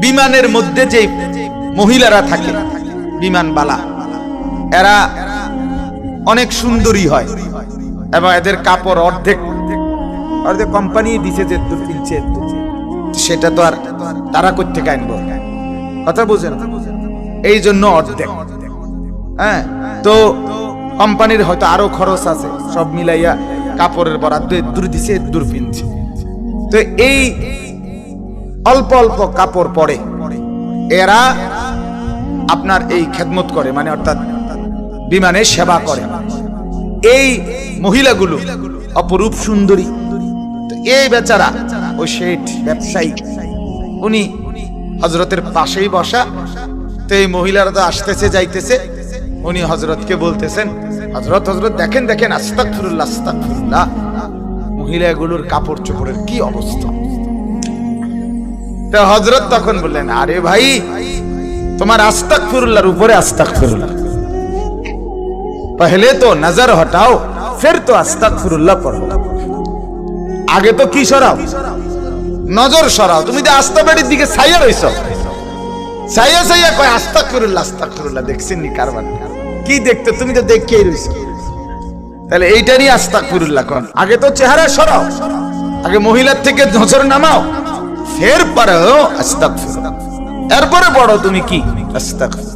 বিমানের মধ্যে যে মহিলারা থাকে বিমানবালা, এরা অনেক সুন্দরী হয় এবং এদের কাপড় অর্ধেক অর্ধেক কোম্পানি দিছে যে কিনছে, সেটা তো আর তারা করতে আনবো, কথা বুঝেন? এই জন্য অর্ধেক। হ্যাঁ, তো কোম্পানির হয়তো আরো খরচ আছে, সব মিলাইয়া কাপড়ের বরাদ্দ দূর দিছে, দূর কিনছে। তো এই অল্প অল্প কাপড় পরে এরা আপনার এই খেদমত করে, মানে অর্থাৎ বিমানে সেবা করে। এই মহিলাগুলো অপরূপ সুন্দরী। এই বেচারা ওই শেঠ ব্যবসায়ী, উনি হযরতের পাশেই বসা। তো এই মহিলারা তো আসতেছে যাইতেছে, উনি হযরতকে বলতেছেন, হযরত হযরত দেখেন দেখেন, আস্তাগফিরুল্লাহ আস্তাগফিরুল্লাহ, মহিলাগুলোর কাপড় চোপড়ের কি অবস্থা। তো হযরত তখন বললেন, আরে ভাই, তোমার আস্তাগফিরুল্লাহর উপরে আস্তাগফিরুল্লাহ, पहले तो नजर हटाओ फिर तो আস্তাগফিরুল্লাহ পড়ো। আগে তো কি সরাও, নজর সরাও। তুমি তো আস্তাবাড়ির দিকে ছাইয়া রইছো, ছাইয়া ছাইয়া কয় আস্তাগফিরুল্লাহ আস্তাগফিরুল্লাহ। দেখছেন নি কারবার কি দেখতে, তুমি তো দেখেই রইছো। তাহলে এইটারই আস্তাগফিরুল্লাহ কোন। আগে তো চেহারা সরাও, আগে মহিলার থেকে নজর নামাও, ফের পড়ো আস্তাগফিরুল্লাহ, এরপরে পড়ো তুমি কি আস্তাগফিরুল্লাহ।